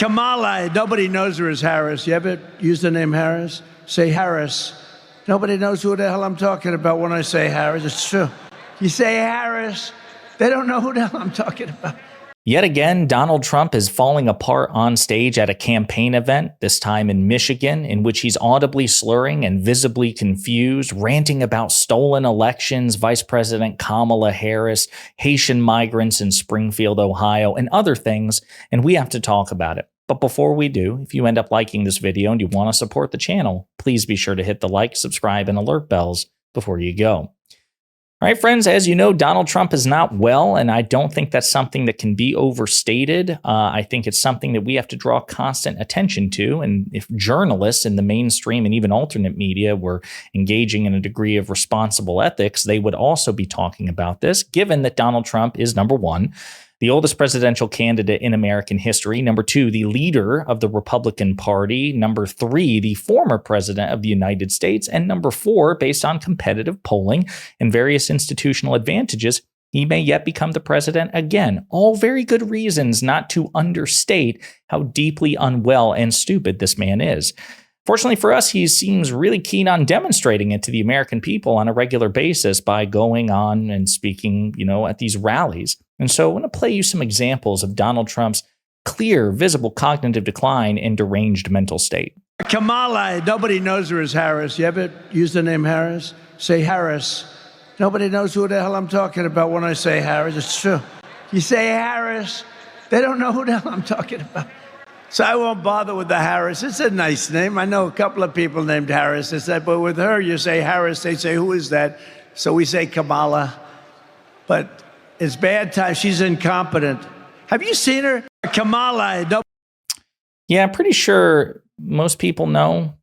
Kamala, nobody knows her as Harris. You ever use the name Harris? Say Harris. Nobody knows who the hell I'm talking about when I say Harris. It's true. You say Harris, they don't know who the hell I'm talking about. Yet again, Donald Trump is falling apart on stage at a campaign event, this time in Michigan, in which he's audibly slurring and visibly confused, ranting about stolen elections, Vice President Kamala Harris, Haitian migrants in Springfield, Ohio, and other things, and we have to talk about it. But before we do, if you end up liking this video and you want to support the channel, please be sure to hit the like, subscribe, and alert bells before you go. All right, friends, as you know, Donald Trump is not well, and I don't think that's something that can be overstated. I think it's something that we have to draw constant attention to. And if journalists in the mainstream and even alternate media were engaging in a degree of responsible ethics, they would also be talking about this, given that Donald Trump is, number one, the oldest presidential candidate in American history. Number two, the leader of the Republican Party. Number three, the former president of the United States. And number four, based on competitive polling and various institutional advantages, he may yet become the president again. All very good reasons not to understate how deeply unwell and stupid this man is. Fortunately for us, he seems really keen on demonstrating it to the American people on a regular basis by going on and speaking, at these rallies. And so I want to play you some examples of Donald Trump's clear, visible cognitive decline and deranged mental state. Kamala, nobody knows her as Harris. You ever use the name Harris? Say Harris. Nobody knows who the hell I'm talking about when I say Harris. It's true. You say Harris, they don't know who the hell I'm talking about. So I won't bother with the Harris. It's a nice name. I know a couple of people named Harris. But with her, you say Harris. They say, who is that? So we say Kamala. But it's bad time. She's incompetent. Have you seen her? Kamala. No. Yeah, I'm pretty sure most people know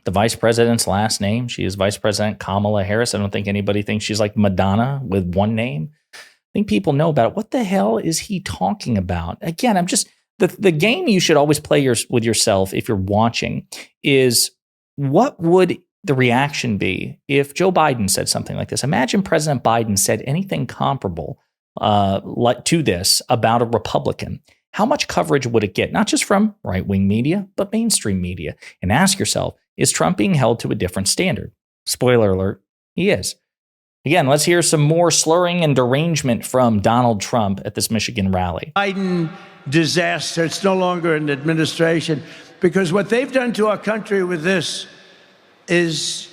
the vice president's last name. She is Vice President Kamala Harris. I don't think anybody thinks she's like Madonna with one name. I think people know about it. What the hell is he talking about? Again, the game you should always play with yourself if you're watching is, what would the reaction be if Joe Biden said something like this? Imagine President Biden said anything comparable to this about a Republican. How much coverage would it get? Not just from right-wing media, but mainstream media. And ask yourself, is Trump being held to a different standard? Spoiler alert, he is. Again, let's hear some more slurring and derangement from Donald Trump at this Michigan rally. Biden disaster. It's no longer an administration, because what they've done to our country with this is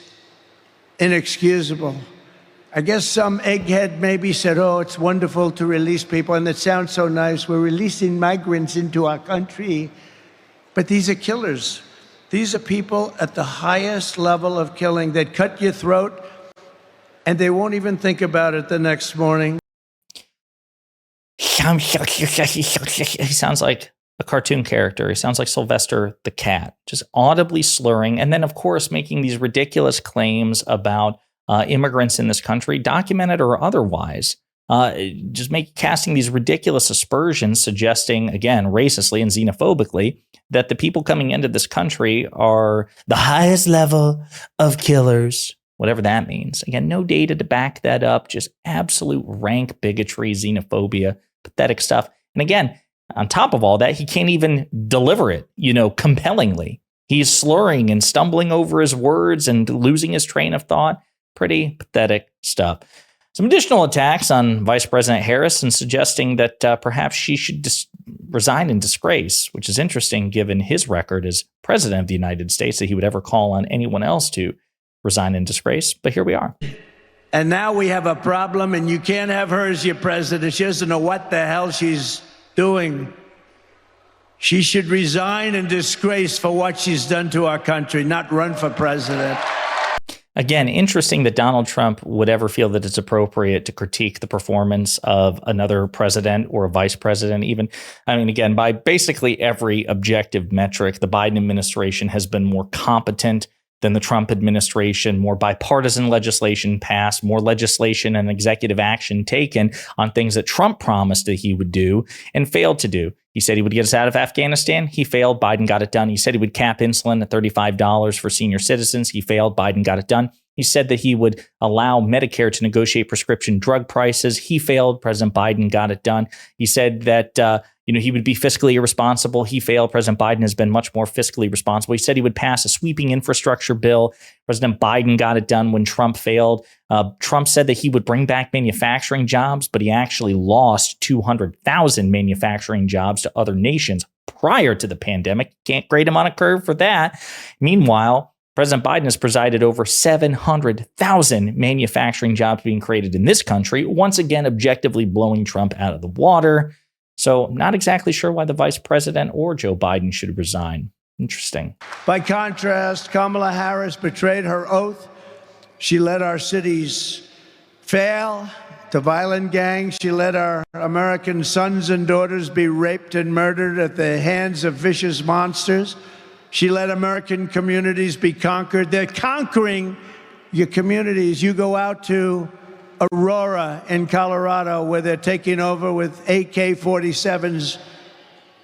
inexcusable. I guess some egghead maybe said, oh, it's wonderful to release people, and it sounds so nice. We're releasing migrants into our country. But these are killers. These are people at the highest level of killing. They'd cut your throat, and they won't even think about it the next morning. He sounds like a cartoon character. He sounds like Sylvester the cat, just audibly slurring. And then, of course, making these ridiculous claims about immigrants in this country, documented or otherwise, casting these ridiculous aspersions, suggesting, again, racistly and xenophobically, that the people coming into this country are the highest level of killers, whatever that means. Again, no data to back that up, just absolute rank bigotry, xenophobia, pathetic stuff. And again, on top of all that, he can't even deliver it, compellingly. He's slurring and stumbling over his words and losing his train of thought. Pretty pathetic stuff. Some additional attacks on Vice President Harris and suggesting that perhaps she should resign in disgrace, which is interesting given his record as president of the United States, that he would ever call on anyone else to resign in disgrace. But here we are. And now we have a problem, and you can't have her as your president. She doesn't know what the hell she's doing. She should resign in disgrace for what she's done to our country, not run for president. Again, interesting that Donald Trump would ever feel that it's appropriate to critique the performance of another president or a vice president even. Again, by basically every objective metric, the Biden administration has been more competent than the Trump administration, more bipartisan legislation passed, more legislation and executive action taken on things that Trump promised that he would do and failed to do. He said he would get us out of Afghanistan. He failed. Biden got it done. He said he would cap insulin at $35 for senior citizens. He failed. Biden got it done. He said that he would allow Medicare to negotiate prescription drug prices. He failed. President Biden got it done. He said that he would be fiscally irresponsible. He failed. President Biden has been much more fiscally responsible. He said he would pass a sweeping infrastructure bill. President Biden got it done when Trump failed. Trump said that he would bring back manufacturing jobs, but he actually lost 200,000 manufacturing jobs to other nations prior to the pandemic. Can't grade him on a curve for that. Meanwhile, President Biden has presided over 700,000 manufacturing jobs being created in this country, once again objectively blowing Trump out of the water. So not exactly sure why the vice president or Joe Biden should resign. Interesting. By contrast, Kamala Harris betrayed her oath. She let our cities fail to violent gangs. She let our American sons and daughters be raped and murdered at the hands of vicious monsters. She let American communities be conquered. They're conquering your communities. You go out to Aurora in Colorado, where they're taking over with AK-47s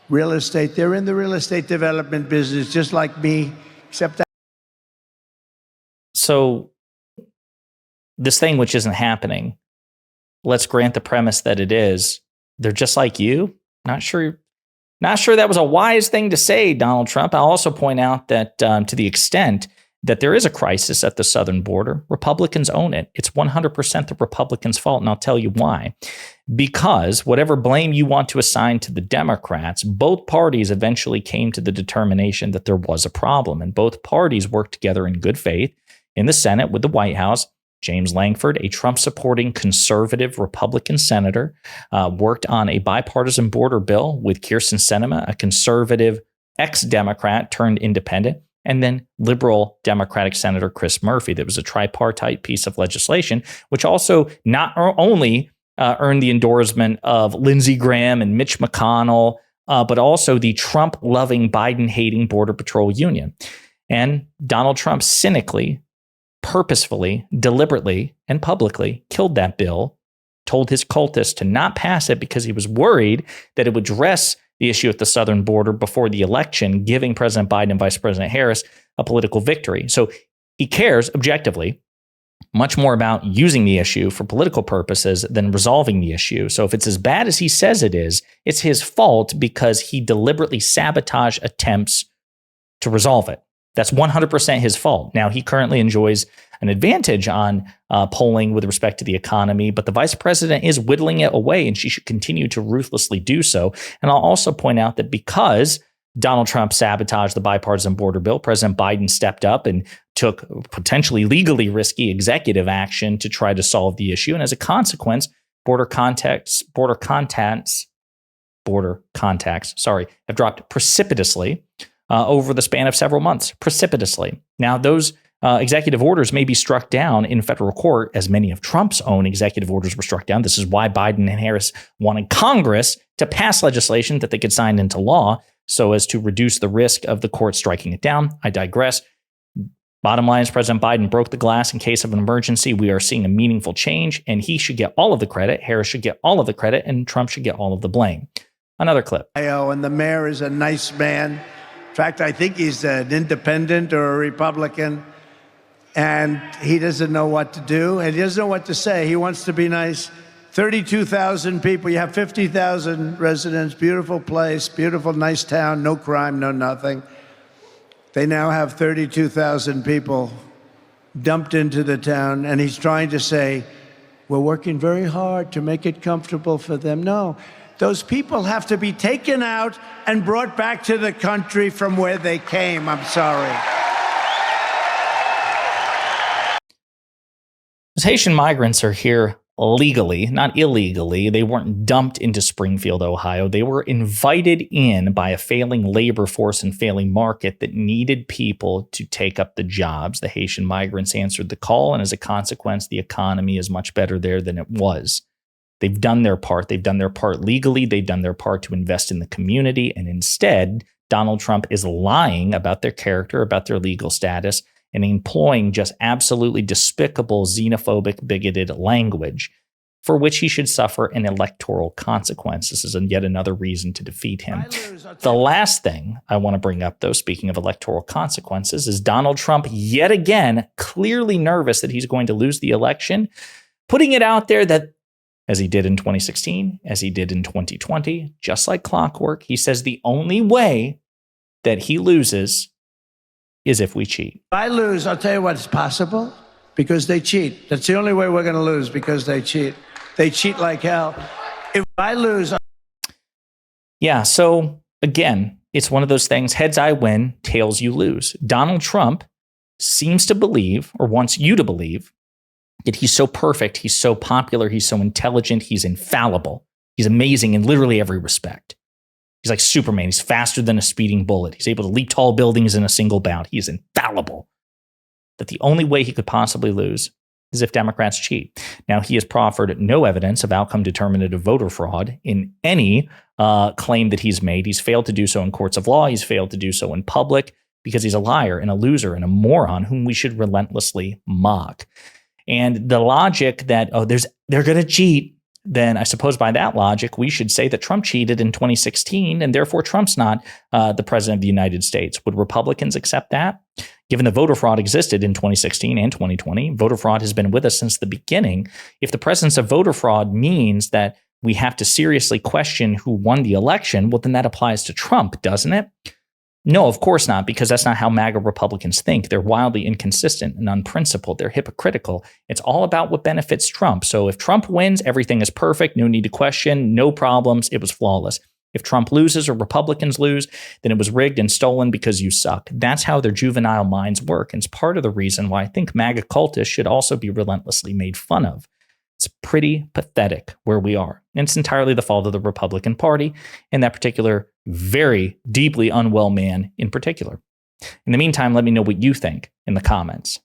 real estate. They're in the real estate development business, just like me, except So this thing which isn't happening, let's grant the premise that it is. They're just like you. Not sure that was a wise thing to say, Donald Trump. I'll also point out that to the extent that there is a crisis at the southern border, Republicans own it. It's 100% the Republicans' fault, and I'll tell you why. Because whatever blame you want to assign to the Democrats, both parties eventually came to the determination that there was a problem, and both parties worked together in good faith in the Senate with the White House. James Langford, a Trump-supporting conservative Republican senator, worked on a bipartisan border bill with Kyrsten Sinema, a conservative ex-Democrat turned independent, and then liberal Democratic Senator Chris Murphy. That was a tripartite piece of legislation, which also not only earned the endorsement of Lindsey Graham and Mitch McConnell, but also the Trump-loving, Biden-hating Border Patrol Union. And Donald Trump cynically, purposefully, deliberately, and publicly killed that bill, told his cultists to not pass it because he was worried that it would address the issue at the southern border before the election, giving President Biden and Vice President Harris a political victory. So he cares objectively much more about using the issue for political purposes than resolving the issue. So if it's as bad as he says it is, it's his fault because he deliberately sabotaged attempts to resolve it. That's 100% his fault. Now, he currently enjoys an advantage on polling with respect to the economy, but the vice president is whittling it away, and she should continue to ruthlessly do so. And I'll also point out that because Donald Trump sabotaged the bipartisan border bill, President Biden stepped up and took potentially legally risky executive action to try to solve the issue. And as a consequence, border contacts have dropped precipitously over the span of several months, precipitously. Now, those executive orders may be struck down in federal court, as many of Trump's own executive orders were struck down. This is why Biden and Harris wanted Congress to pass legislation that they could sign into law so as to reduce the risk of the court striking it down. I digress. Bottom line is President Biden broke the glass in case of an emergency. We are seeing a meaningful change, and he should get all of the credit. Harris should get all of the credit, and Trump should get all of the blame. Another clip. And the mayor is a nice man. In fact, I think he's an independent or a Republican, and he doesn't know what to do, and he doesn't know what to say. He wants to be nice. 32,000 people. You have 50,000 residents. Beautiful place, beautiful, nice town, no crime, no nothing. They now have 32,000 people dumped into the town, and he's trying to say, we're working very hard to make it comfortable for them. No. Those people have to be taken out and brought back to the country from where they came. I'm sorry. Those Haitian migrants are here legally, not illegally. They weren't dumped into Springfield, Ohio. They were invited in by a failing labor force and failing market that needed people to take up the jobs. The Haitian migrants answered the call, and as a consequence, the economy is much better there than it was. They've done their part. They've done their part legally. They've done their part to invest in the community. And instead, Donald Trump is lying about their character, about their legal status, and employing just absolutely despicable, xenophobic, bigoted language. for which he should suffer an electoral consequence. This is yet another reason to defeat him. The last thing I want to bring up, though, speaking of electoral consequences, is Donald Trump yet again clearly nervous that he's going to lose the election, putting it out there that, as he did in 2016, as he did in 2020, just like clockwork, he says the only way that he loses is if we cheat. If I lose, I'll tell you what's possible, because they cheat. That's the only way we're going to lose, because they cheat. They cheat like hell. If I lose... Yeah, so again, it's one of those things, heads I win, tails you lose. Donald Trump seems to believe, or wants you to believe, that he's so perfect, he's so popular, he's so intelligent, he's infallible. He's amazing in literally every respect. He's like Superman. He's faster than a speeding bullet. He's able to leap tall buildings in a single bound. He is infallible. That the only way he could possibly lose is if Democrats cheat. Now, he has proffered no evidence of outcome determinative voter fraud in any claim that he's made. He's failed to do so in courts of law. He's failed to do so in public because he's a liar and a loser and a moron whom we should relentlessly mock. And the logic that, they're going to cheat, then I suppose by that logic, we should say that Trump cheated in 2016 and therefore Trump's not the president of the United States. Would Republicans accept that? Given the voter fraud existed in 2016 and 2020, voter fraud has been with us since the beginning. If the presence of voter fraud means that we have to seriously question who won the election, well, then that applies to Trump, doesn't it? No, of course not, because that's not how MAGA Republicans think. They're wildly inconsistent and unprincipled. They're hypocritical. It's all about what benefits Trump. So if Trump wins, everything is perfect, no need to question, no problems, it was flawless. If Trump loses or Republicans lose, then it was rigged and stolen because you suck. That's how their juvenile minds work. And it's part of the reason why I think MAGA cultists should also be relentlessly made fun of. It's pretty pathetic where we are. And it's entirely the fault of the Republican Party and that particular very deeply unwell man in particular. In the meantime, let me know what you think in the comments.